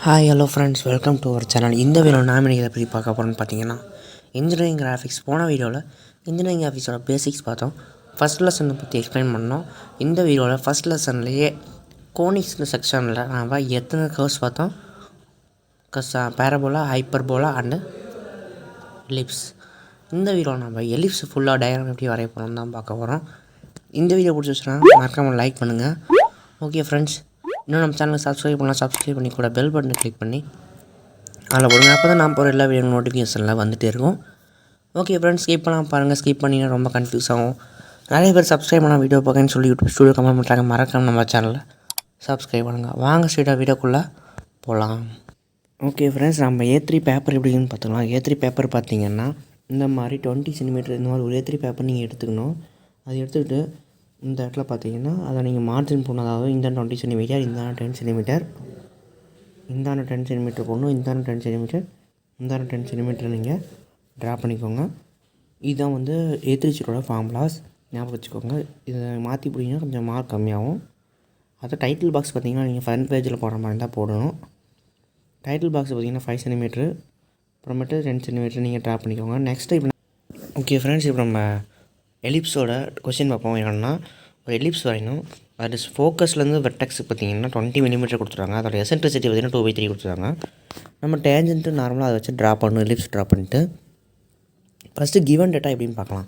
Hi hello friends, welcome to our channel. இந்த video நாம் இன்றைக்கி எப்படி பார்க்க போகிறோன்னு பார்த்தீங்கன்னா, இன்ஜினியரிங் கிராஃபிக்ஸ். போன வீடியோவில் இன்ஜினியரிங் கிராஃபிக்ஸோட பேசிக்ஸ் பார்த்தோம். ஃபஸ்ட் லெசனை பற்றி எக்ஸ்பிளைன் பண்ணோம். இந்த வீடியோவில் ஃபஸ்ட் லெசன்லேயே கோனிக்ஸ் செக்ஷனில் நாம் எத்தனை கர்வ்ஸ் பார்த்தோம்? Parabola, hyperbola and ellipse. இந்த வீடியோவில் நம்ம எலிப்ஸ் ஃபுல்லாக டயக்ராம் எப்படி வரைய போகிறோம்னு தான் பார்க்க போகிறோம். இந்த வீடியோ பிடிச்சிச்சுன்னா மறக்காமல் லைக் பண்ணுங்கள். ஓகே ஃப்ரெண்ட்ஸ், இன்னும் நம்ம சேனலுக்கு சப்ஸ்கிரைப் பண்ணி கூட பெல் பட்டனை கிளிக் பண்ணி அதில் போடுங்க. அப்போ தான் நான் போகிற எல்லா வீடியோ நோட்டிஃபிகேஷனில் வந்துகிட்டே இருக்கும். ஓகே ஃப்ரெண்ட்ஸ், ஸ்கிப் பண்ணலாம் பாருங்கள். ஸ்கிப் பண்ணினா ரொம்ப கன்ஃபியூஸ் ஆகும். நிறைய பேர் சப்ஸ்கிரைப் பண்ணால் வீடியோ பார்க்கன்னு சொல்லி யூடியூப் ஸ்டூடியோ கமெண்ட் பண்ணுறாங்க. மறக்காமல் நம்ம சேனலில் சப்ஸ்கிரைப் பண்ணுங்கள். வாங்க ஸ்ட்ரெயிட்டாக வீடியோக்குள்ளே போகலாம். ஓகே ஃப்ரெண்ட்ஸ், நம்ம A3 பேப்பர் எப்படின்னு பார்த்துக்கலாம். A3 பேப்பர் பார்த்திங்கன்னா இந்த மாதிரி 20 சென்டிமீட்டர் இந்த மாதிரி ஒரு A3 பேப்பர் நீங்கள் எடுத்துக்கணும். அது எடுத்துக்கிட்டு இந்த இடத்துல பார்த்தீங்கன்னா அதை நீங்கள் மார்ஜின் போனதாவது இந்த 20 சென்டிமீட்டர், இந்த 10 சென்டிமீட்டர், இந்த 10 சென்டிமீட்டர் போடணும், இந்த 10 சென்டிமீட்டர், இந்த 10 சென்டிமீட்டர் நீங்கள் ட்ரா பண்ணிக்கோங்க. இதுதான் வந்து A3 ஷீட்டோட ஃபார்முலாஸ். ஞாபகம் வச்சுக்கோங்க. இதை மாற்றி பிடிங்கன்னா கொஞ்சம் மார்க் கம்மியாகும். அதை டைட்டில் பாக்ஸ் பார்த்திங்கன்னா நீங்கள் ஃப்ரண்ட் பேஜில் போடுற மாதிரி இருந்தால் போடணும். டைட்டில் பாக்ஸ் பார்த்திங்கன்னா 5 சென்டிமீட்ரு, அப்புறமேட்டு 10 சென்டிமீட்டர் நீங்கள் ட்ரா பண்ணிக்கோங்க. நெக்ஸ்ட்டு இப்போ ஓகே ஃப்ரெண்ட்ஸ், இப்போ நம்ம எலிப்ஸோட கொஸ்டின் பார்ப்போம். என்னென்னா, ஒரு எலிப்ஸ் வரையணும். அது ஃபோக்கஸ்லேருந்து வெர்டெக்ஸ் பார்த்திங்கன்னா 20 மில்லிமீட்டர் கொடுத்துருவாங்க. அதோட எசென்ட்ரிசிட்டி பார்த்திங்கன்னா 2/3 கொடுத்துருவாங்க. நம்ம டேஞ்சன்ட்டு நார்மலாக அதை வச்சு ட்ரா பண்ணணும். எலிப்ஸ் ட்ரா பண்ணிட்டு ஃபஸ்ட்டு கிவன் டேட்டா எப்படின்னு பார்க்கலாம்.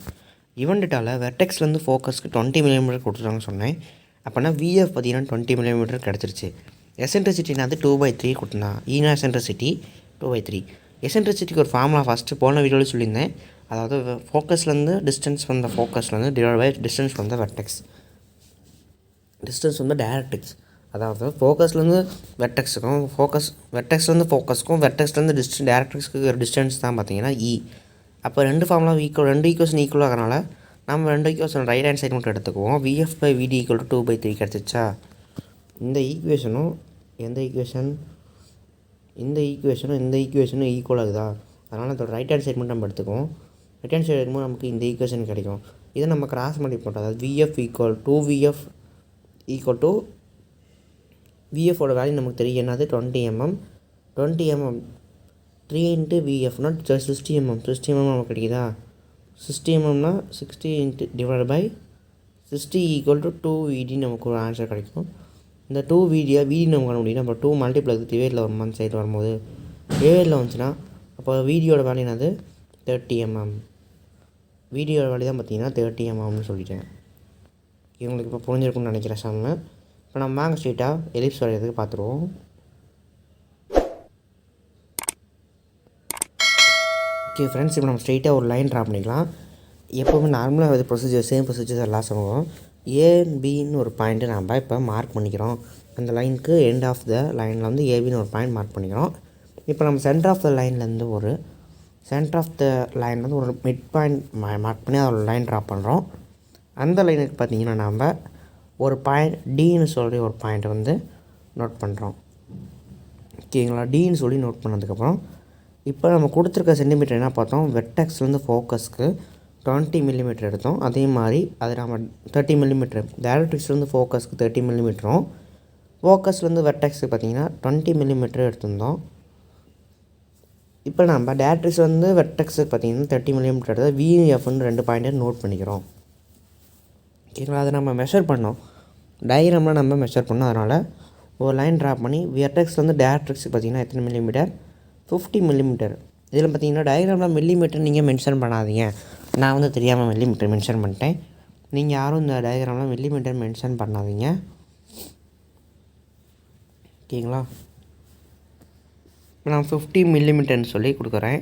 கிவன் டேட்டாவில் வெர்டெக்ஸ்லேருந்து ஃபோக்கஸ்க்கு 20 மில்லிமீட்டர் கொடுத்துருவாங்கன்னு சொன்னேன். அப்போனா VF பார்த்திங்கன்னா 20 மில்லிமீட்டர் கிடச்சிருச்சு. எசென்ட்ரிசிட்டினா அது 2/3 கொடுத்துருந்தான். ஈனா எசென்ட்ரிசிட்டி 2/3. எசென்ட்ரிசிட்டிக்கு ஒரு ஃபார்முலா ஃபஸ்ட்டு போன வீடியோவில் சொல்லியிருந்தேன். அதாவது ஃபோக்கஸ்லேருந்து டிஸ்டன்ஸ் ஃப்ரம் த ஃபோக்கஸ்லேருந்து divide by distance from the vertex, distance from the directrix. அதாவது ஃபோக்கஸ்லேருந்து வெர்டெக்ஸுக்கும் வெர்டெக்ஸ்லேருந்து ஃபோக்கஸ்க்கும் வெர்டெக்ஸ்லேருந்து டைரக்ட்ரிக்ஸ்க்கு ஒரு டிஸ்டன்ஸ் தான் பார்த்தீங்கன்னா E. அப்போ ரெண்டு ஃபார்முலா ரெண்டு ஈக்குவேஷன் ஈக்குவல் ஆகிறனால நம்ம ரெண்டு ஈக்குவேஷன் ரைட் ஹேண்ட் சைட் மட்டும் எடுத்துக்குவோம். VF/VD = 2/3 கிடச்சிச்சா. இந்த ஈக்குவேஷனும் இந்த ஈக்குவேஷனும் ஈக்குவல் ஆகுதா. அதனால் அதோட ரைட் ஹேண்ட் சைட் மட்டும் நம்ம எடுத்துக்குவோம். ரைட் ஹேண்ட் சைடு எடுக்கும்போது நமக்கு இந்த ஈக்குவேஷன் கிடைக்கும். இதை நம்ம கிராஸ் மல்டிப்ளை பண்ணுறோம். அதாவது VF வேல்யூ நமக்கு தெரியும். என்னது 20 mm 3 × VF 60 mm நமக்கு கிடைக்குதா. 60 mm 60 டிவைட் பை 60 = 2VD நமக்கு ஒரு ஆன்சர் கிடைக்கும். இந்த 2VD நம்ம பண்ண முடியும். நம்ம 2 மல்டிப்ளை டிவைடில் வருமானு சைடு வரும்போது டிவைடில் வந்துச்சுன்னா அப்போ வீடியோட வேல்யூ என்னது 30 mm. வீடியோட வேல்யூ தான் பார்த்தீங்கன்னா 30 mmனு சொல்லிட்டேன். இவங்களுக்கு இப்போ புரிஞ்சிருக்குன்னு நினைக்கிறேன் சாமி. இப்போ நம்ம வாங்க ஸ்ட்ரெயிட்டாக எலிப்ஸ் வரைகிறதுக்கு பார்த்துருவோம். ஓகே ஃப்ரெண்ட்ஸ், இப்போ நம்ம ஸ்ட்ரெயிட்டாக ஒரு லைன் ட்ரா பண்ணிக்கலாம். எப்போவுமே நார்மலாக அது சேம் ப்ரொசீஜர் எல்லாம் சொல்லுவோம். ABன்னு ஒரு பாயிண்ட்டு நம்ம இப்போ மார்க் பண்ணிக்கிறோம். அந்த லைனுக்கு எண்ட் ஆஃப் த லைனில் வந்து ABன்னு ஒரு பாயிண்ட் மார்க் பண்ணிக்கிறோம். இப்போ நம்ம சென்டர் ஆஃப் த லைன்லேருந்து ஒரு மிட் பாயிண்ட் மார்க் பண்ணி அதோட லைன் ட்ரா பண்ணுறோம். அந்த லைனுக்கு பார்த்திங்கன்னா நம்ம ஒரு பாயிண்ட் Dன்னு சொல்லி ஒரு பாயிண்ட்டை வந்து நோட் பண்ணுறோம். ஓகேங்களா. Dன்னு சொல்லி நோட் பண்ணதுக்கப்புறம் இப்போ நம்ம கொடுத்துருக்க சென்டிமீட்டர் என்ன பார்த்தோம், வெர்டெக்ஸ்லேருந்து ஃபோக்கஸ்க்கு 20 மில்லிமீட்டர் எடுத்தோம். அதே மாதிரி அது நம்ம 30 மில்லிமீட்டர், டைரக்ட்ரிக்ஸ்லேருந்து ஃபோக்கஸ்க்கு 30 மில்லிமீட்டரும், ஃபோக்கஸ்லேருந்து வெர்டெக்ஸுக்கு பார்த்திங்கன்னா 20 மில்லிமீட்டர் எடுத்திருந்தோம். இப்போ நம்ம டைரக்ட்ரிக்ஸ் வந்து வெர்டெக்ஸுக்கு பார்த்திங்கன்னா 30 மில்லிமீட்டர் எடுத்தால் VFன்னு 2 பாயிண்ட்டை நோட் பண்ணிக்கிறோம். ஓகேங்களா. அதை நம்ம மெஷர் பண்ணோம். டயக்ராமில் நம்ம மெஷர் பண்ணோம். அதனால் ஒரு லைன் ட்ரா பண்ணி வெர்டெக்ஸ்லேருந்து டைரக்ட்ரிக்ஸுக்கு பார்த்திங்கன்னா எத்தனை மில்லிமீட்டர், 50 மில்லிமீட்டர். இதில் பார்த்திங்கன்னா டயக்ராமில் மில்லிமீட்டர் நீங்கள் மென்ஷன் பண்ணாதீங்க. நான் வந்து தெரியாமல் மில்லிமீட்டர் மென்ஷன் பண்ணிட்டேன். நீங்கள் யாரும் இந்த டயக்ராமில் மில்லிமீட்டர் மென்ஷன் பண்ணாதீங்க. ஓகேங்களா. இப்போ நான் 50 மில்லிமீட்டர்னு சொல்லி கொடுக்குறேன்.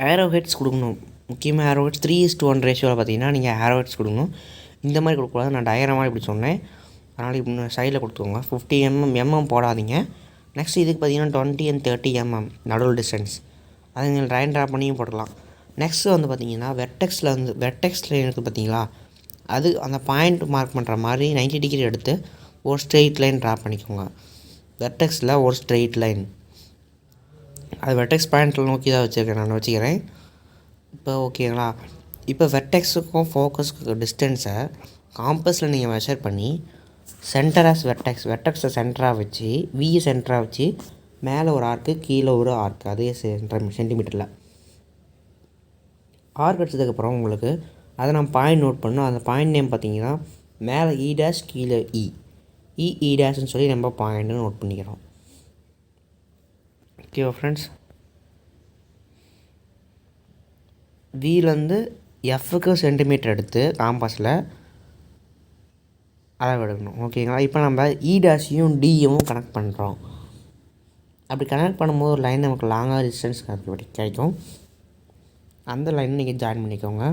ஏரோ ஹெட்ஸ் கொடுக்கணும். முக்கியமாக ஏரோ ஹெட்ஸ் 3:1 ரேஷியோவில் பார்த்தீங்கன்னா நீங்கள் ஏரோ ஹெட்ஸ் கொடுக்கணும். இந்த மாதிரி கொடுக்கக்கூடாது. நான் டயக்ராமாக இப்படி சொன்னேன். அதனால் இப்படி சைடில் கொடுத்துக்கோங்க. 50 mm போடாதீங்க. நெக்ஸ்ட் இதுக்கு பார்த்தீங்கன்னா 20 and 30 mm நடுவில் டிஸ்டன்ஸ். அதை நீங்கள் லைன் ட்ரா பண்ணியும் போடலாம். நெக்ஸ்ட்டு வந்து பார்த்திங்கன்னா வெர்டெக்ஸ் லைனுக்கு பார்த்தீங்களா, அது அந்த பாயிண்ட் மார்க் பண்ணுற மாதிரி 90 டிகிரி எடுத்து ஒரு ஸ்ட்ரெயிட் லைன் ட்ரா பண்ணிக்கோங்க. வெர்டெக்ஸில் ஒரு ஸ்ட்ரெயிட் லைன், அது வெர்டெக்ஸ் பாயிண்ட்டில் நோக்கி தான் நான் வச்சுக்கிறேன். இப்போ ஓகேங்களா. இப்போ வெர்டெக்ஸுக்கும் ஃபோக்கஸுக்கும் டிஸ்டன்ஸை காம்பஸில் நீங்கள் மெஷர் பண்ணி சென்டர் ஆஸ் வெர்டெக்ஸை சென்டராக வச்சு வியை சென்டராக வச்சு மேலே ஒரு ஆர்க்கு கீழே ஒரு ஆர்க்கு அதே சென்டிமீட்டரில் ஆர்க் அடிச்சதுக்கப்புறம் உங்களுக்கு அதை நான் பாயிண்ட் நோட் பண்ணோம். அந்த பாயிண்ட் நேம் பார்த்தீங்கன்னா மேலே இ டேஷ் கீழே இ டேஷ்னு சொல்லி நம்ம பாயிண்ட்டு நோட் பண்ணிக்கிறோம். ஓகேவா ஃப்ரெண்ட்ஸ்? விலேருந்து எஃப்க்கு சென்டிமீட்டர் எடுத்து காம்பஸில் அளவு எடுக்கணும். ஓகேங்களா? இப்போ நம்ம இ டேஷையும் டியும் கனெக்ட் பண்ணுறோம். அப்படி கனெக்ட் பண்ணும்போது ஒரு லைன் நமக்கு லாங்காக டிஸ்டன்ஸ் கிடைக்கும். அந்த லைனை நீங்கள் ஜாயின் பண்ணிக்கோங்க.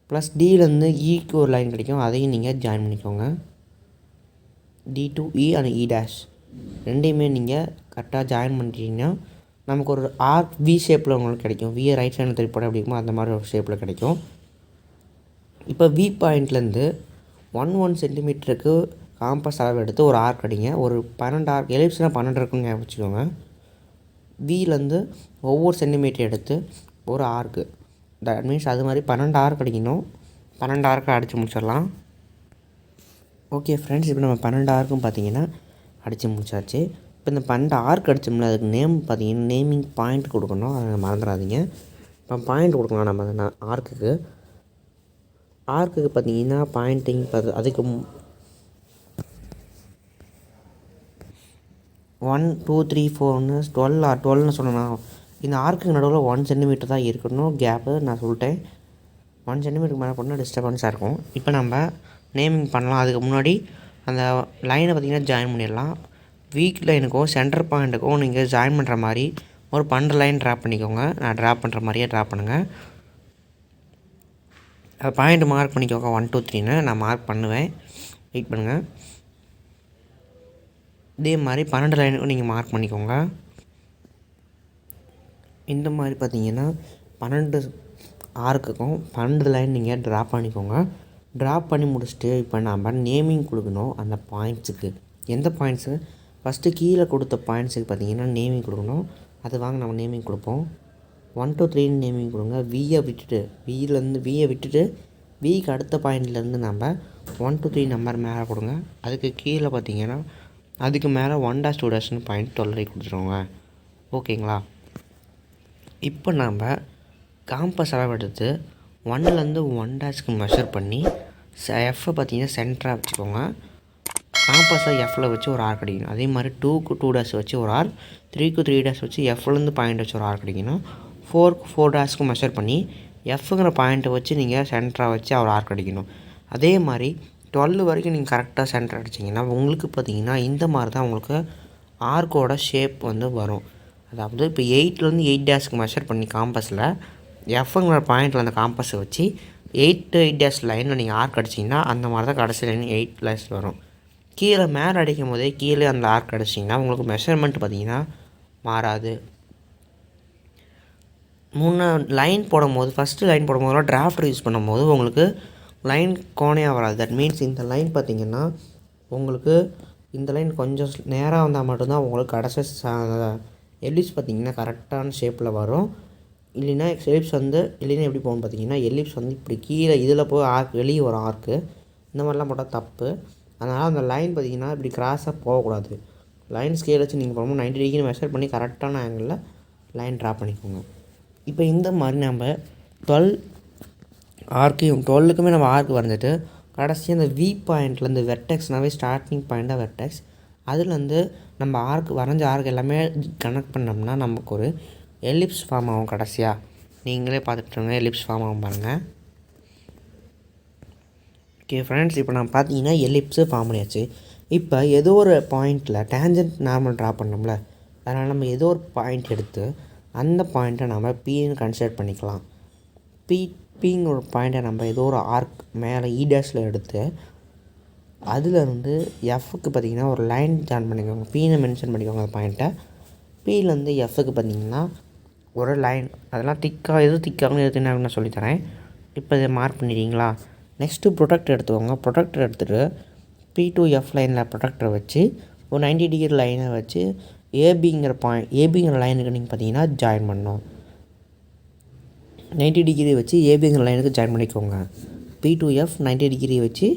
ப்ளஸ் டியிலேருந்து இக்கு ஒரு லைன் கிடைக்கும், அதையும் நீங்கள் ஜாயின் பண்ணிக்கோங்க. D to E and E dash ரெண்டையுமே நீங்கள் கரெக்டாக ஜாயின் பண்ணிட்டீங்கன்னா நமக்கு ஒரு ஆர்க் வி ஷேப்பில் உங்களுக்கு கிடைக்கும். வியை ரைட் சைடில் திருப்பி போட அப்படிங்குமோ அந்த மாதிரி ஒரு ஷேப்பில் கிடைக்கும். இப்போ வி பாயிண்ட்லேருந்து 1 சென்டிமீட்டருக்கு காம்பஸ் அளவு எடுத்து ஒரு ஆர்க் அடிங்க. ஒரு 12 ஆர்க், எலிப்ஸ்னால் 12 இருக்குன்னு ஞாபகம் வச்சுக்கோங்க. விலேருந்து ஒவ்வொரு சென்டிமீட்டர் எடுத்து ஒரு ஆர்க்கு, தட் மீன்ஸ் அது மாதிரி 12 ஆர்க் அடிக்கணும். 12 ஆர்க்கை அடித்து முடிச்சிடலாம். ஓகே ஃப்ரெண்ட்ஸ், இப்போ நம்ம 12 ஆர்க்கும் பார்த்தீங்கன்னா அடித்து முடிச்சாச்சு. இப்போ இந்த 12 ஆர்க் அடித்தோம்னா அதுக்கு நேம் பார்த்தீங்கன்னா நேமிங் பாயிண்ட் கொடுக்கணும், அதை மறந்துடாதீங்க. இப்போ பாயிண்ட் கொடுக்கலாம் நம்ம அந்த ஆர்க்குக்கு பார்த்தீங்கன்னா பாயிண்டிங் அதுக்கு 1 2 3 4ன்னு 12ன்னு சொன்னேன். இந்த ஆர்க்குக்கு நடுவில் 1 சென்டிமீட்டர் தான் இருக்கணும் கேப்பு. நான் சொல்லிட்டேன், 1 சென்டிமீட்டருக்கு மேலே போனால் டிஸ்டர்பன்ஸாக இருக்கும். இப்போ நம்ம நேமிங் பண்ணலாம். அதுக்கு முன்னாடி அந்த லைனை பார்த்திங்கன்னா ஜாயின் பண்ணிடலாம். வீக் லைனுக்கும் சென்டர் பாயிண்ட்டுக்கும் நீங்கள் ஜாயின் பண்ணுற மாதிரி ஒரு 12 லைன் ட்ரா பண்ணிக்கோங்க. நான் ட்ரா பண்ணுற மாதிரியே ட்ரா பண்ணுங்கள். பாயிண்ட் மார்க் பண்ணிக்கோங்க 1 2 3ன்னு நான் மார்க் பண்ணுவேன். வெயிட் பண்ணுங்கள். இதே மாதிரி 12 லைனுக்கும் நீங்கள் மார்க் பண்ணிக்கோங்க. இந்த மாதிரி பார்த்தீங்கன்னா 12 ஆர்க்குக்கும் 12 லைன் நீங்கள் ட்ரா பண்ணிக்கோங்க. ட்ரா பண்ணி முடிச்சுட்டு இப்போ நம்ம நேமிங் கொடுக்கணும் அந்த பாயிண்ட்ஸுக்கு. எந்த பாயிண்ட்ஸு ஃபஸ்ட்டு கீழே கொடுத்த பாயிண்ட்ஸுக்கு பார்த்தீங்கன்னா நேமிங் கொடுக்கணும். அது வாங்க நம்ம நேமிங் கொடுப்போம். 1 2 3ன்னு நேமிங் கொடுங்க. வியை விட்டுட்டு விக்கு அடுத்த பாயிண்ட்லேருந்து நம்ம 1 2 3 நம்பர் மேலே கொடுங்க. அதுக்கு கீழே பார்த்தீங்கன்னா அதுக்கு மேலே 1 டேஷ் 2 டேஷ்னு பாயிண்ட் 12 கொடுத்துருவோங்க. ஓகேங்களா? இப்போ நம்ம காம்பஸ் அளவு எடுத்து 1லேருந்து 1 டேஷ்க்கு மெஷர் பண்ணி எஃப்பை பார்த்தீங்கன்னா சென்டராக வச்சுக்கோங்க. காம்பஸை எஃப்பில் வச்சு ஒரு ஆர்க் அடிக்கணும். அதே மாதிரி 2க்கு 2 டேஷ் வச்சு ஒரு ஆர்க், 3க்கு 3 டேஷ் வச்சு எஃப்லேருந்து பாயிண்ட் வச்சு ஒரு ஆர்க் அடிக்கணும். 4க்கு 4 டேஷ்க்கு மெஷர் பண்ணி எஃப்ங்கிற பாயிண்ட்டை வச்சு நீங்கள் சென்டராக வச்சு ஒரு ஆர்க் அடிக்கணும். அதே மாதிரி 12 வரைக்கும் நீங்கள் கரெக்டாக சென்டர் அடிச்சிங்கன்னா உங்களுக்கு பார்த்தீங்கன்னா இந்த மாதிரி தான் உங்களுக்கு ஆர்க்கோட ஷேப் வந்து வரும். அதாவது இப்போ 8லேருந்து 8 டேஷ்க்கு மெஷர் பண்ணி காம்பஸில் எஃப்ங்கிற பாயிண்டில் அந்த காம்பஸை வச்சு 8 to 8 டேஷ் லைனில் நீங்கள் ஆர்க் அடிச்சிங்கன்னா அந்த மாதிரி தான் கடைசி லைன் 8 டேஷ் வரும். கீழே மேலே அடிக்கும் போதே கீழே அந்த ஆர்க் அடிச்சிங்கன்னா உங்களுக்கு மெஷர்மெண்ட் பார்த்திங்கன்னா மாறாது. லைன் போடும்போது ஃபஸ்ட்டு லைன் போடும்போது டிராஃப்டர் யூஸ் பண்ணும்போது உங்களுக்கு லைன் கோணையாக வராது. தட் மீன்ஸ் இந்த லைன் பார்த்திங்கன்னா உங்களுக்கு இந்த லைன் கொஞ்சம் நேராக வந்தால் மட்டும்தான் உங்களுக்கு கடைசி எலிப்ஸ் பார்த்திங்கன்னா கரெக்டான ஷேப்பில் வரும். இல்லைன்னா எலிப்ஸ் இல்லைன்னா எப்படி போகணும்னு பார்த்தீங்கன்னா எலிப்ஸ் இப்படி கீழே இதில் போய் ஆர்க் வெளியே வரும் ஆர்க்கு. இந்த மாதிரிலாம் போட்டால் தப்பு. அதனால் அந்த லைன் பார்த்திங்கன்னா இப்படி கிராஸாக போகக்கூடாது. லைன் ஸ்கேல் வச்சு நீங்கள் போகும்போது 90 டிகிரி மெஷர் பண்ணி கரெக்டான ஆங்கிளில் லைன் ட்ரா பண்ணிக்கோங்க. இப்போ இந்த மாதிரி நம்ம 12 ஆர்க்கையும் 12க்குமே நம்ம ஆர்க் வரைஞ்சிட்டு கடைசியாக அந்த வி பாயிண்ட்லேருந்து வெர்டெக்ஸ்னாவே ஸ்டார்டிங் பாயிண்ட்டாக வெர்டெக்ஸ் அதுலேருந்து நம்ம வரைஞ்ச ஆர்க் எல்லாமே கனெக்ட் பண்ணோம்னா நமக்கு ஒரு எலிப்ஸ் ஃபார்ம் ஆகும். கடைசியாக நீங்களே பார்த்துட்டுருங்க, எலிப்ஸ் ஃபார்ம் ஆகும் பாருங்கள். ஓகே ஃப்ரெண்ட்ஸ், இப்போ நம்ம பார்த்தீங்கன்னா எலிப்ஸு ஃபார்ம் பண்ணியாச்சு. இப்போ ஏதோ ஒரு பாயிண்ட்டில் டேஞ்சன்ட் நார்மல் ட்ரா பண்ணோம்ல, அதனால் நம்ம ஏதோ ஒரு பாயிண்ட் எடுத்து அந்த பாயிண்ட்டை நம்ம பின்னு கன்சிடர் பண்ணிக்கலாம். பிங்கிற ஒரு பாயிண்ட்டை நம்ம ஏதோ ஒரு ஆர்க் மேலே இ டேஷில் எடுத்து அதுலேருந்து எஃப்க்கு பார்த்திங்கன்னா ஒரு லைன் ஜாயின் பண்ணிக்கோங்க. பின்னு மென்ஷன் பண்ணிக்கோங்க அந்த பாயிண்ட்டை. பியிலேருந்து எஃப்க்கு பார்த்திங்கன்னா ஒரு லைன், அதெல்லாம் எது திக்காகனு எது தின்னாகனு நான் சொல்லித்தரேன். இப்போ இதை மார்க் பண்ணிட்டீங்களா? நெக்ஸ்ட்டு ப்ரொடக்டர் எடுத்துக்கோங்க. ப்ரொடக்டர் எடுத்துகிட்டு பி டு எஃப் லைனில் ப்ரொடக்டரை வச்சு ஒரு 90 டிகிரி லைனை வச்சு ஏபிங்கிற லைனுக்கு நீங்கள் பார்த்தீங்கன்னா ஜாயின் பண்ணணும். 90 டிகிரி வச்சு ஏபிங்கிற லைனுக்கு ஜாயின் பண்ணிக்கோங்க. P2F 90 டிகிரி வச்சு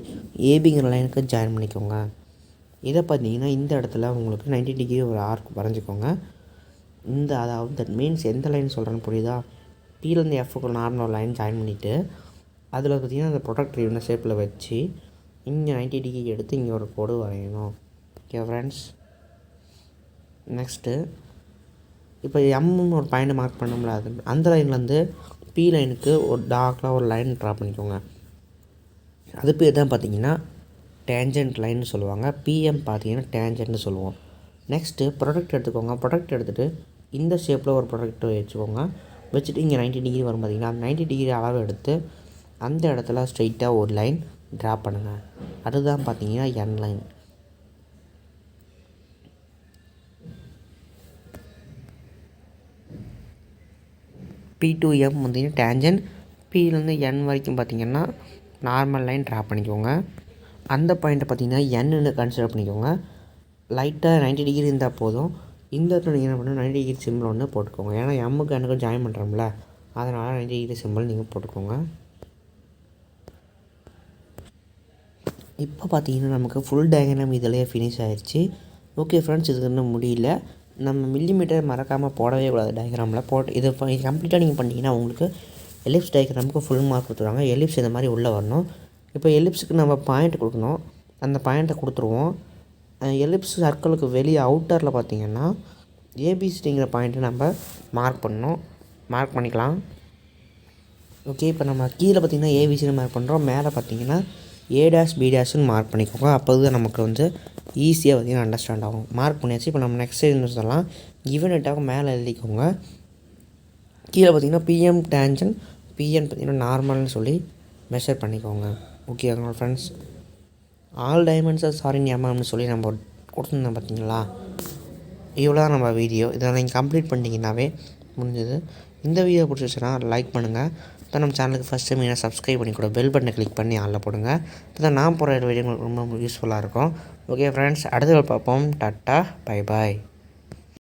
ஏபிங்கிற லைனுக்கு ஜாயின் பண்ணிக்கோங்க. இதை பார்த்தீங்கன்னா இந்த இடத்துல உங்களுக்கு 90 டிகிரி ஒரு ஆர்க் வரைஞ்சிக்கோங்க. அதாவது தட் மீன்ஸ் எந்த லைன் சொல்கிறேன்னு புரியுதா? Pலேருந்து Fக்கு நார்மல் லைன் ஜாயின் பண்ணிவிட்டு அதில் பார்த்திங்கன்னா அந்த ப்ரொடக்டர் இந்த ஷேப்பில் வச்சு இங்கே 90 டிகிரி எடுத்து இங்கே ஒரு கோடு வரையணும். Okay friends. நெக்ஸ்ட்டு இப்போ எம்னு ஒரு பாயிண்ட் மார்க் பண்ணோம்ல, அந்த லைன்லேருந்து P லைனுக்கு ஒரு டார்க்கில் ஒரு லைன் ட்ரா பண்ணிக்கோங்க. அது பேர் தான் பார்த்தீங்கன்னா டேஞ்சன்ட் லைன்னு சொல்லுவாங்க. PM பார்த்தீங்கன்னா டேஞ்சன்ட்னு சொல்லுவோம். நெக்ஸ்ட்டு ப்ரொடக்ட் எடுத்துக்கோங்க. ப்ரொடக்ட் எடுத்துகிட்டு இந்த ஷேப்பில் ஒரு ப்ரொடக்ட் வச்சுக்கோங்க. வச்சுட்டு இங்கே 90 டிகிரி வரும் பார்த்தீங்கன்னா, 90 டிகிரி அளவு எடுத்து அந்த இடத்துல ஸ்ட்ரைட்டாக ஒரு லைன் ட்ரா பண்ணுங்கள். அதுதான் பார்த்தீங்கன்னா என் லைன். P2M பார்த்தீங்கன்னா டேஞ்சன்ட். Pலேருந்து N வரைக்கும் பார்த்திங்கன்னா நார்மல் லைன் ட்ரா பண்ணிக்கோங்க. அந்த பாயிண்ட்டை பார்த்திங்கன்னா Nன்னு கன்சிடர் பண்ணிக்கோங்க. லைட்டாக 90 டிகிரி இருந்தால் போதும். இந்த இடத்துல நீங்கள் என்ன பண்ணணும், 90 டிகிரி சிம்பிள் ஒன்று போட்டுக்கோங்க. ஏன்னா எம்முக்கு எனக்கு ஜாயின் பண்ணுறோம்ல, அதனால் 90 டிகிரி சிம்பிள் நீங்கள் போட்டுக்கோங்க. இப்போ பார்த்தீங்கன்னா நமக்கு ஃபுல் டயக்ராம் இதிலேயே ஃபினிஷ் ஆகிடுச்சு. ஓகே ஃப்ரெண்ட்ஸ், இது இன்னும் முடியல. நம்ம மில்லிமீட்டர் மறக்காமல் போடவே கூடாது டயக்ராமில். இது கம்ப்ளீட்டாக நீங்கள் பண்ணிங்கன்னா உங்களுக்கு எலிப்ஸ் டயக்ராமுக்கு ஃபுல் மார்க் கொடுத்துருவாங்க. எலிப்ஸ் இந்த மாதிரி உள்ளே வரணும். இப்போ எலிப்ஸுக்கு நம்ம பாயிண்ட் கொடுக்கணும். அந்த பாயிண்ட்டை கொடுத்துருவோம். எலிப்ஸ் சர்க்கிளுக்கு வெளியே அவுட்டரில் பார்த்திங்கன்னா ஏபிசிங்கிற பாயிண்ட்டை நம்ம மார்க் பண்ணிக்கலாம். ஓகே, இப்போ நம்ம கீழே பார்த்திங்கன்னா ஏபிசின்னு மார்க் பண்ணுறோம். மேலே பார்த்திங்கன்னா A-B' மார்க் பண்ணிக்கோங்க. அப்போ தான் நமக்கு வந்து ஈஸியாக பார்த்திங்கன்னா அண்டர்ஸ்டாண்ட் ஆகும். மார்க் பண்ணியாச்சு. இப்போ நம்ம நெக்ஸ்ட் என்ன சொல்லலாம், கிவனட்டாக மேலே எழுதிக்கோங்க. கீழே பார்த்திங்கன்னா PM டேஞ்சன்ட், PN பார்த்திங்கன்னா நார்மல்னு சொல்லி மெஷர் பண்ணிக்கோங்க. Okay friends, all dimensions are in எம்எம்னு சொல்லி நம்ம கொடுத்துருந்தோம் பார்த்தீங்களா. இவ்வளோ தான் நம்ம வீடியோ. இதை நீங்கள் கம்ப்ளீட் பண்ணிங்கன்னாவே முடிஞ்சது. இந்த வீடியோ பிடிச்சிச்சுன்னா லைக் பண்ணுங்கள். இப்போ நம்ம சேனலுக்கு ஃபஸ்ட் டைம் என்ன சப்ஸ்கிரைப் பண்ணி கூட பெல் பட்டனை கிளிக் பண்ணி ஆளில் போடுங்க. இப்போ தான் நான் போகிற வீடியோ உங்களுக்கு ரொம்ப யூஸ்ஃபுல்லாக இருக்கும். ஓகே ஃப்ரெண்ட்ஸ், அடுத்த பார்ப்போம். Tata, bye bye.